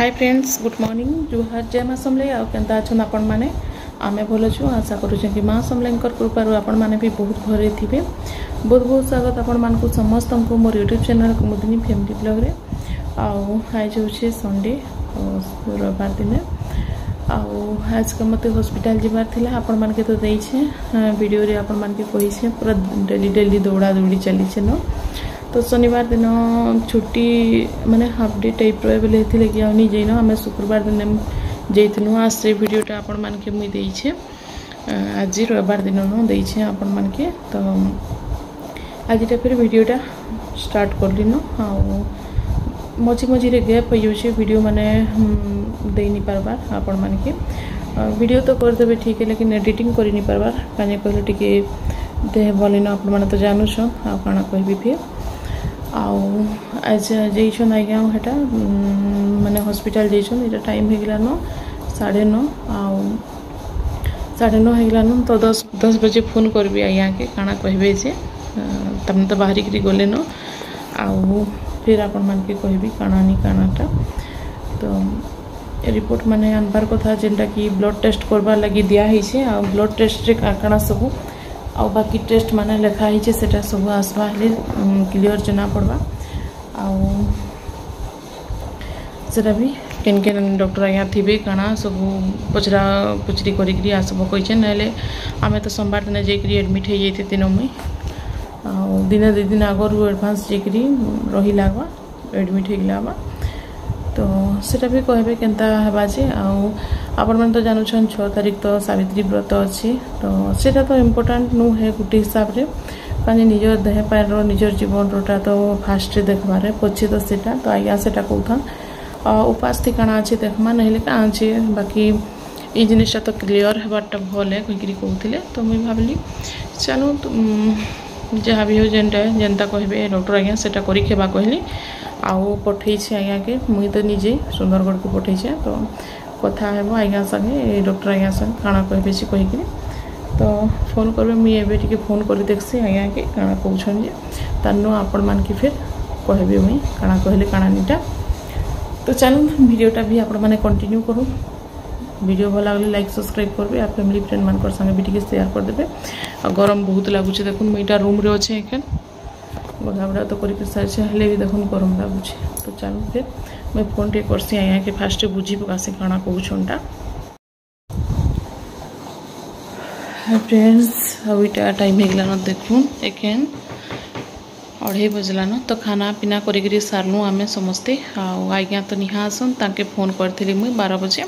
Hi friends good morning जुहार जय माँ समले आउ केंता अच्छन आपण माने आमे भल छु आशा करूछन कि माँ समलेंकर कृपारु आपण माने भी बहुत भरे थिबे। बहुत बहुत स्वागत आपण मान को समस्त को मोर यूट्यूब चैनल कुमुदिनी फैमिली ब्लॉग रे। आउ आज होछे संडे रविवार दिन आउ आज के मते हॉस्पिटल जिबार थिला आपण मान के तो देई छे वीडियो रे आपण मान के कहि छे पूरा डेली दौड़ा दौड़ी चली छे न। तो शनिवार दिन छुट्टी माने हाफ डे टाइप रो बेले थिले कि आनी जैन आम शुक्रवार दिन जैथनु आज से वीडियोटा आपण मान के मुई देई छे आज रविवार दिन न देई छे आपण मान के। तो आजिटा फिर वीडियोटा स्टार्ट करली न आ मझी मझी रे गैप हो छे वीडियो माने देई नि पारबार आपण मान के वीडियो तो कर देबे ठीक है लेकिन एडिटिंग करि नि पारबार काने कहले टिके देह भली न आपण माने तो जानू छ आ काना कहबी फिर आउ आज जैसन आज्ञा हेटा माने हॉस्पिटल जैसन इटा टाइम हो गला न 9:30 आउ 9:30 हो गला न तो 10 बजे फोन करबी आज्ञा के काना कहबे जे तमने तो बाहरी करी गले न आउ फिर आपण मान के कहबी काना नि कानाटा। तो रिपोर्ट माने आनबार कथा जेंटा कि ब्लड टेस्ट करबा लगी दिया है छे आ ब्लड टेस्ट रे काना सब आ बाकी टेस्ट माने लिखा है सेटा सब आसवा हेले क्लियर जना पड़वा आउ सेटा भी केन केन डॉक्टर आया थिबे काना सब पचरा पुचरी करी आसब कहिछे नले आमे तो सोमवार दिन जेकरी एडमिट हे जेते दिन मुई आउ दिन 2 दिन आगरु एडवांस जेकरी रही लागवा एडमिट हे गलावा। तो सेटा भी कहबे केनता हेबा जे आउ आपण मन तो जानू छन 6 तारीख तो सावित्री व्रत अछि। तो सेटा तो इम्पोर्टेंट नु है गुटी हिसाब रे काने निजर देह पैर रो निजर जीवन रोटा तो फास्ट रे देखबारे पछे तो सेटा तो आया सेटा कहथन उपास थी काना अछि देखमा नहिले का अछि बाकी ई जिनिसटा तो क्लियर हेबाटा भले कहिकरी कहथिले। तो मुई भाबली चलो जहाँ भी हो जेनता कहबे डॉक्टर आज्ञा सेटा करी खेबा कहली आउ पठे आज्ञा के मुई तो निजे सुंदरगढ़ को पठे। तो कथा हेबो आज्ञा संगे डॉक्टर आज्ञा संगे काना कहबे से कहिकरी तो फोन करबे मुई एबे टिके फोन करी देखसी आज्ञा के काना कहउछन जे तानो आपण मान के फिर कहबे मुई काना कहले काना निटा। तो चलो वीडियोटा भी आपण माने कंटिन्यू करू वीडियो भल लगले लाइक सब्सक्राइब करबे आ फैमिली फ्रेंड मान संगे भी टिके शेयर कर देबे। आ गरम बहुत लागुछ देखुन मुईटा रूम रे अछि एखन बगाबड़ा तो करी सार से हेले भी देखुन गरम लागुछ। तो चलो फिर मैं फोन टे करसी आया के फास्ट बुझी पकासी काना कहउछनटा। फ्रेंड्स अविटा टाइम हे गला न देखुन एखन 2:30 बजला न। तो खाना पीना करी सारलु आमे समस्ते आज्ञा तो निहा आसन ताके फोन करथिली मुई 12 बजे।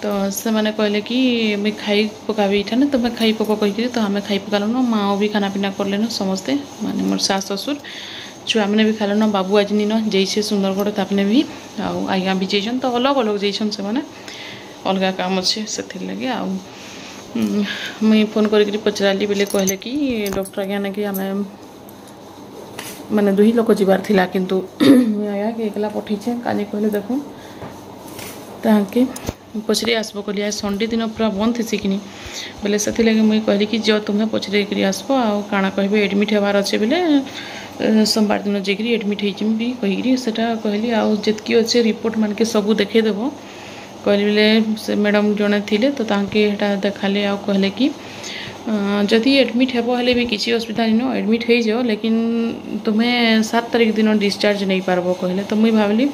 तो से माने कहले कि मैं खाई पकाबी इठा न तो मैं खाई पका कहि तो हमें खाई पकालो न माँ भी खाना पीना करले न समस्ते माने मोर सास ससुर छुआ मैंने भी खालो न बाबू आज नी न जैसे सुंदरगढ़ तापने भी आउ आज्ञा भी जैसन तो अलग अलग जैसन से माने अलग काम अच्छे से लगे आउ मुई फोन करी पचराली बेले कहले कि डॉक्टर आज्ञा ने कि हमें माने 2 लोक जीवार थिला किंतु आया के एकला पठैछे काजे कहले देखो ताके पचरे आसबो कहलिया संडे दिन पूरा बंद थी कि बोले से लगे मुई कहली कि जो तुम्हें पचरे करी आसबो आ काना कहबे एडमिट हेबार अच्छे बोले सोमवार दिन जेकरी एडमिट हेजिम भी कहिरी सेटा कहली आ जेतकी अच्छे रिपोर्ट मान के सब देखे देबो कहली बोले से मैडम जने थिले तो ताके हेटा देखाले आ कहले कि जदि एडमिट हेबो हेले भी किसी असुविधा नहीं एडमिट हो जाओ लेकिन तुम्हें 7 तारीख दिन डिस्चार्ज नहीं पारबो कहले। तो मुई भाबली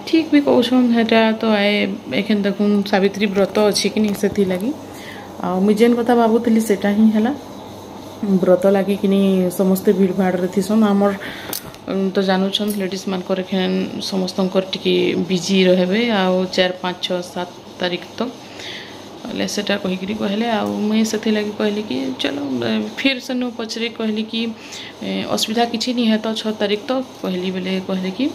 ठीक भी कहछन हेटा तो आए एखन देखुन सावित्री व्रत अछि कि नहीं सेथि लगी आ मुई जेन कथा भाबुतली सेटा ही हला व्रत लगी कि नहीं समस्ते भीड़ भाड़ रे थिसन हमर तो जानू छन लेडीज मान कर एखन समस्त टिके बिजी रहबे आ 4 5 6 7 तारीख तक ले सेटा कहिकरी कहले आ मुई सेथि लगी कहली कि चलो फिर सनु पचरे कहली कि असुविधा किछि नहीं है तो 6 तारीख तक कहली बेले कहले कि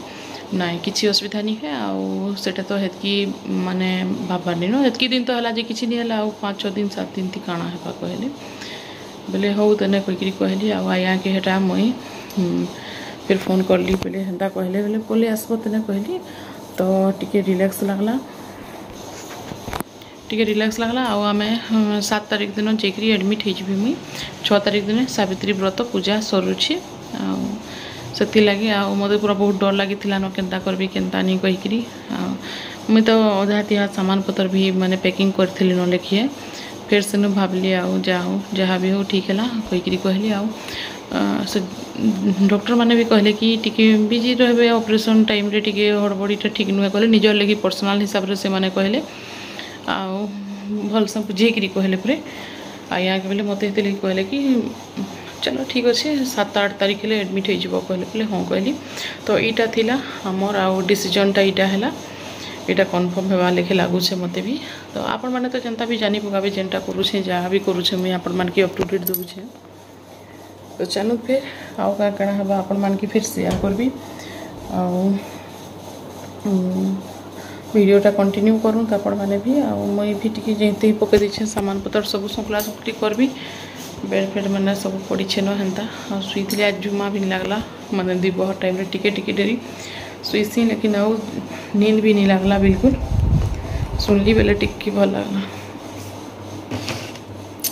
नाई किसी असुविधा नहीं है आउ सेटा तो हेतकी माने भाबार नहीं न हेतकी दिन तो हला जे किछि नहीं हला 5 6 दिन 7 दिन थी काना हेबा कहले बोले हौ तने कहिकरी कहली आ आया के हेटा मुई फिर फोन करली बोले हेंता कहले बोले बोले आसबो तने कहली तो टिके रिलैक्स लागला आउ आमे 7 तारीख दिन जेकरी एडमिट हेजिबी मुई 6 तारीख दिन सावित्री व्रत पूजा सरुछि आ से लगे मत पूरा बहुत डर लगी न केन्ता करबी केन्ता नहीं कहीकि मुई तो अधा तिहा सामान पतर भी माने पैकिंग करी न लेखिए फिर से भावली जहाँ भी हो ठीक है कहीकि कहली से डॉक्टर माने भी कहले कि टिके बिजी रहे ऑपरेशन टाइम रे टिके हड़बड़ीटा ठीक नुहे कहले निजर लगी पर्सनाल हिसाब से माने कहले भलसे बुझेकि कहले पूरे आज्ञा के बोले मत कहले कि चलो ठीक अच्छे 7-8 तारीख ले एडमिट हो कहले हाँ कहली तो यहाँ थिला हमर आउ डिसीजनटा यहाँ है कन्फर्म होगा लेखे लगुचे मत भी तो आपण मैंने तो जनता भी जानी पकाबे जेनटा करुचे जहाँ भी करुचे मुझे आपण मान की अप टू डेट दूचे तो चलो फिर आउ क्या हम आपण मान की फिर शेयर करबी वीडियोटा कंटिन्यू करूँ तो आपण मैंने भी मुई भी टी जैसे ही पकई देछे सामान पतर सब संकला सुकटी करबी बेड फेड मैंने सब पड़ी न हेन्ता शुई आज जुमा भी नहीं लगला मैंने दोपहर टाइम टिके डेरी शुईसी लेकिन आउ नींद भी नहीं लगला बिल्कुल सुनली बेले टिक्की भल लगला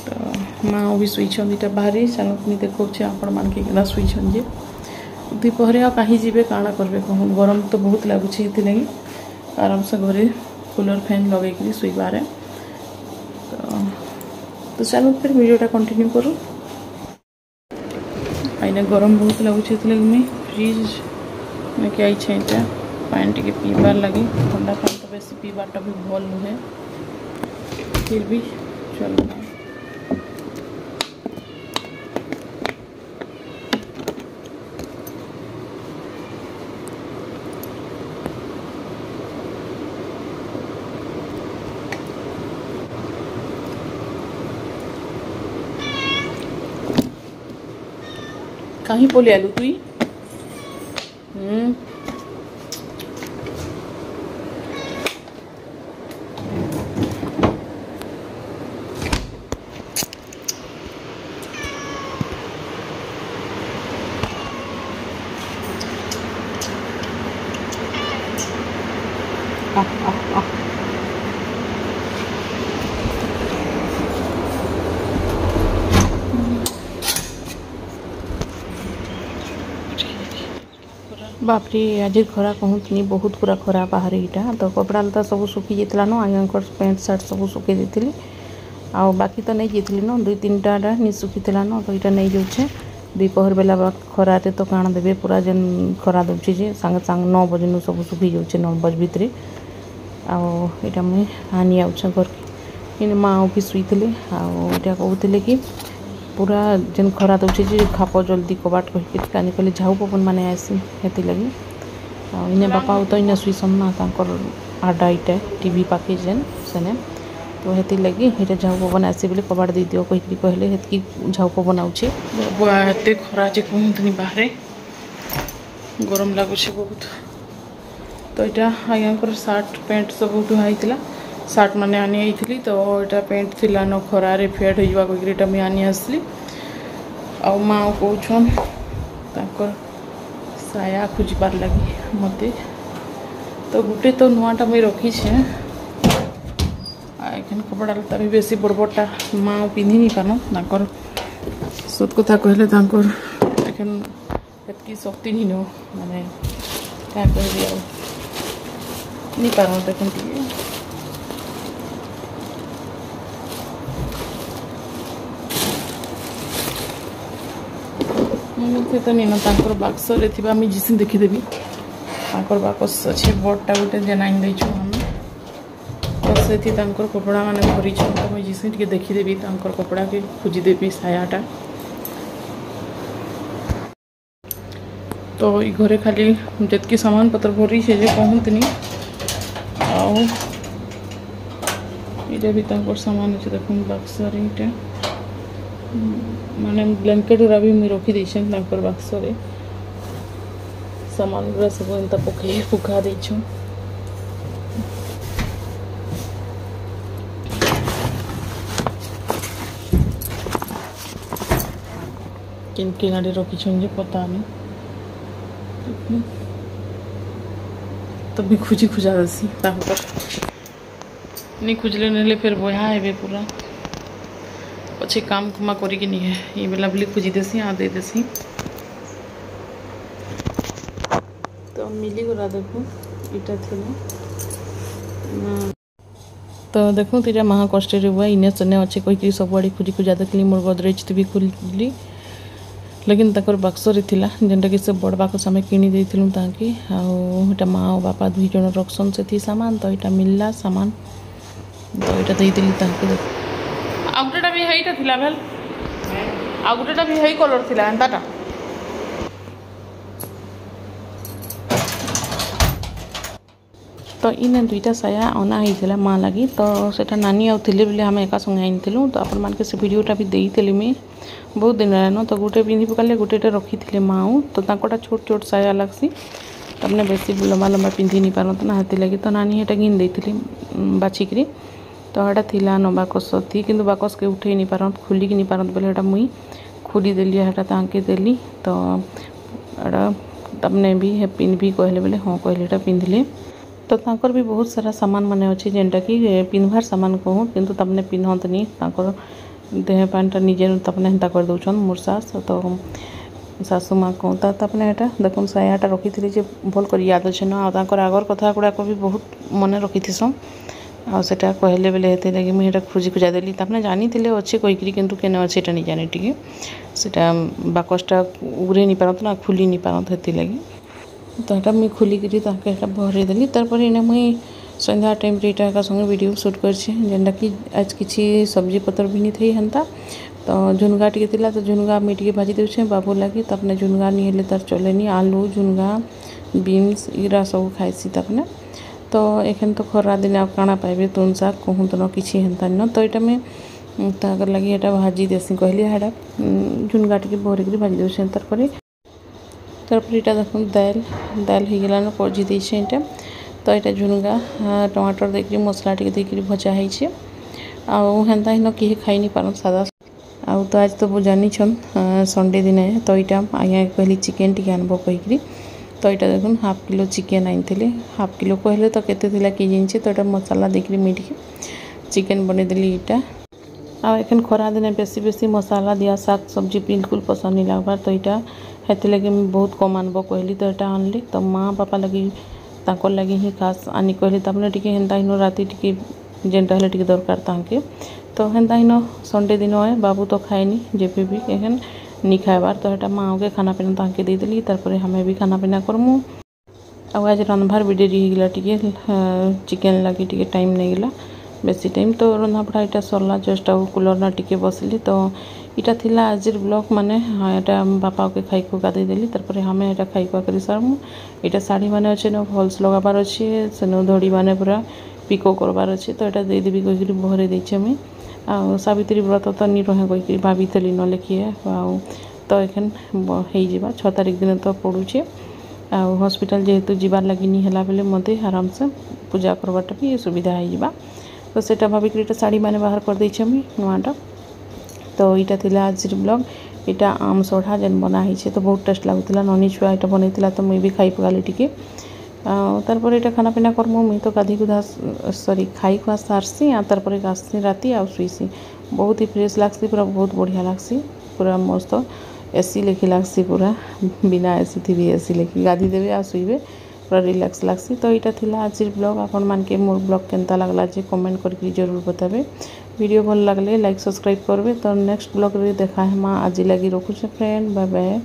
तो माँ भी शुईछन दुटा बाहरी चलो पुणी देखा आपण मान के शुईछन जे दोपहर आ कहीं जी काଣା करबे कहूँ गरम तो बहुत लगुच लगी आराम से घरे कूलर फैन लगे शुईबार तो चलो फिर वीडियोटा कंटिन्यू करूँ आईना गरम बहुत लगुच मुझे फ्रिज में क्या इच्छा पानी टी पीबार लगी ठंडा पानी तो बेस पीबारटा भी भल नुहे फिर भी चलो कहीं बोले आलू तुई बापरे आज खरा कहूँ बहुत पूरा खरा बाहर यहाँ तो कपड़ा लता सब सुखी जाता न आज्ञा पैंट सार्ट सब सुखे देती आ बाकी तो नहीं जाती न 2-3टा नहीं सुखीला न तो यहाँ नहीं जाऊे दोपहर बेला खरा तो काण देवे पूरा जेन खरा दूचे जे सांगे सांगे 9 बजे सब सुखी जाऊे 9 बजे भितर आटा मुझे आनी आउे घर कि माँ भी शुई आटा कहते कि पूरा जेन खरा दूचे जे खाप जल्दी कबाट कहीकि कानी कहले झाऊ पवन मैंने आसी हेती लगी इने बापा तो इने शुईसन ना आडा इटा टीवी पाखे जेन सेने तो हेती लगी ये झाऊ पवन आसी बोले कबाट दे दियो कहीकि कहले हेतकी झाऊ पवन आउचे एते खरा जे कहतनी बाहर गरम लगुचे बहुत तो यहाँ आज्ञा सार्ट पैंट सब धुआईला सार्ट मैंने आनी आई तो यहाँ पैंट थी न खरारे फेड हो कहीकि मुझे आनी आसली आ माँ कौन साया खोजबार लगी मत तो गोटे तो नुआटा मुझे रखी एखन कपड़ा लता भी बेसी बड़ बड़टा माँ पिंधि नहीं पार सत कथा कहले एखन एतकी शक्ति नहीं नो माने क्या कह नहीं पार देखन मुझे तो नहीं ना बाक्सरे थी मेडिसिन देखीदेवी बाकस अच्छे बड़टा गोटे जेनाइन देचु हम तो से कपड़ा मैंने भरी तो मेडिसिन टी देखीदेवी कपड़ा के खोजीदेवी सायाटा तो घरे खाली जितकी सामान पत्र भरी से कहतनी आटा भी सामान अच्छे देख बाक्सरे यहाँ माने ब्लैंकेट गुरा भी मुझे रखी बाक्सरे सामान गुरा सब एंता पकई फुका देछो किन गाड़ी रखी जे पता नहीं तो भी खुजी खुजा देसी नहीं खुजले नहीं फिर बया हे पूरा अच्छे काम कुमा करी नहीं है ये बेला बेली खुजी देसी आ दे देसी तो मिलीगला देखूँ इटा थी तो देखूँ तीटा महा कष्ट हुआ इने सने अच्छे कहीकि सबुआड़े खोजी खोजा देखली मोर गोदरेज भी खोली लेकिन तकर बक्सरे थिला जेनटा कि से बड़ बाक्स आम किणी देइथिलु ताकि आटा माँ और बापा दुई जन रखसन से सामान तो यहाँ मिलला सामान तो यहाँ देइथिलि ताकि आ गोटेटा भी हेइटा थिला भेल आ गोटेटा भी हेइ कलर थिला एंताटा तो इने दुईटा साया अना होता माँ लगी तो सेटा नानी आउे बोले आम एका संगे आनीलु तो आपण मानके से वीडियोटा भी देइली मुई बहुत दिन रहा तो गोटे पिंधि पकाले गोटेटा रखी थे माँ तो ताकोटा छोट छोट साया लगसी तमने बेसी लंबा लंबा पिंधि नहीं पारत ना हाथी लगी तो नानी हेटा घिन देइली बाछिकी तो यहाँ थिला न बाकस थी कि बाकस के उठे नहीं पारत खोलिक नहीं पारत बोले हेटा मुई खोली देली हेटा तांके देली तो एटा तमने भी पिंधि कहले बोले हाँ कहले हेटा पिंधले तो तांकर भी बहुत सारा सामान माने अच्छे जेनटा कि पिंधवार सामान कहूँ किंतु तमने पिंधतनी तांकर देह पैंटा निजे तपने हेन्ता कर दौन मोर सास तो सासू माँ कहता तपने एटा देखुन सायाटा रखी थी भल कर याद अच्छे ना आगर कथा गुड़ाक भी बहुत मन रखीथिसन आटा कहले बेले हेते लगे मुझे खोजी खोजा देली तपने जानी अच्छे कहीकि किंतु केने अच्छे एटा नहीं जानी टी सेटा बाकसटा उड़े नहीं पारत ना खुली नहीं पारत हेती लगी तो यहाँ मुझे खोलिकी भरे देली तार इने मुई संध्या टाइम यहाँ का संगे वीडियो शूट करना कि आज किसी सब्जी पतर भी नहीं थी हेन्ता तो झुनगा टी तो झुनगा मुझे भाजी दूचे बाबू लगी तपने झुनगा नहीं हेले तार चलेनी आलू झुनगा बीन्स इरा सब खाइसी तपने तो एखन तो खरा दिन आ काଣା पाइबे तुन शाग कहूँ तो न किसी हेन्ता न तो यहाँ मुझे ताकर लगी यहाँ भाजी देसी कहली यहाँ झुनगा टी भरिक भाजी दूचे तार यहाँ देख दाल दाल हो गलान पजी देछे यहाँ तो यहाँ झुनगा टमाटर देकर मसला टी देकर भजा है आंता इन किए खाई नहीं पारन सादा तो आज तो जानी छन संडे दिन है तो यहाँ आज्ञा कहली चिकेन टी आनब कहीकि तो यहाँ देखुन हाफ किलो चिकेन आनी हाफ किलो कहले तो केते कि जिनसे तो यहाँ मसाला देकर मीट चिकेन बनईदेली यहाँ आखन खरा दिन बेसी बेसी मसाला दिया शाक सब्जी बिल्कुल पसंद नहीं लगवार तो यहाँ हेती लगे बहुत कम आनब कहली तो यहाँ आनली तो माँ बापा लगी ताकर लगे ही खास आनी कहली तमने टी हेन्ता इन राति टी जेनटा हेले टी दरकार ताके तो हेन्ता इन संडे दिन है बाबू तो खाएनी जेबे भी एखन नहीं खाइबार तो यहाँ माँ के खाना पीना ताके देदेली तारपर हमें भी खाना पीना करमु आज रंधबार भी डेरी होगला टी चिकेन लगे टी टाइम नहीं गला बेसी टाइम तो रंधा बड़ा यहाँ सरला जस्ट आ कूलर ना टी बसली तो यहाँ थिला आज ब्लॉग माने यहाँ बापा के खाई को गाधे देली तारपर हमें यहाँ खाई खुआ कर सारमु यहाँ शाढ़ी मैंने अच्छे न फल्स लगाबार अच्छे से धड़ी मैंने पूरा पिको करबार अच्छे तो यहाँ देदेवी कहीकि भरे देचे मुई आ सावित्री व्रत तो नहीं रहे कहीकि भाभी न लिखिए तो एखन हो 6 तारिख दिन तो पड़ूचे आ हॉस्पिटल जेहेतु जीवार लगी नहीं है बेले मत आराम से पूजा करवाटा भी सुविधा हो तो सेटा भाविक यहाँ शाढ़ी मैंने बाहर कर देचे मुई नुआटा तो यहाँ थिला आज ब्लॉग यहाँ आम सढ़ा जेन बनाई तो बहुत टेस्ट लगुला ननी छुआ यहाँ बनईला तो मुई भी खाई पकाली टी तारपर यहाँ खाना पीना करमु मुई तो गाधी गुधा सॉरी खाई खुआ सारसी तारपर आससी राति आ शुईसी बहुत ही फ्रेश लगसी पूरा बहुत बढ़िया लगसी पूरा मस्त एसी लेखी लगसी पूरा बिना एसी थी भी एसी लेखी गाधी देवे आ शुईबे पूरा रिलैक्स लगसी तो यहाँ थिला आज ब्लॉग आपण मानके मोर ब्लॉग केनता लगला जे कमेंट करके जरूर बताबे वीडियो भल लगले लाइक सब्सक्राइब करबे तो नेक्स्ट ब्लॉग रे देखा है माँ आज लगी रखुचे फ्रेंड बाय बाय।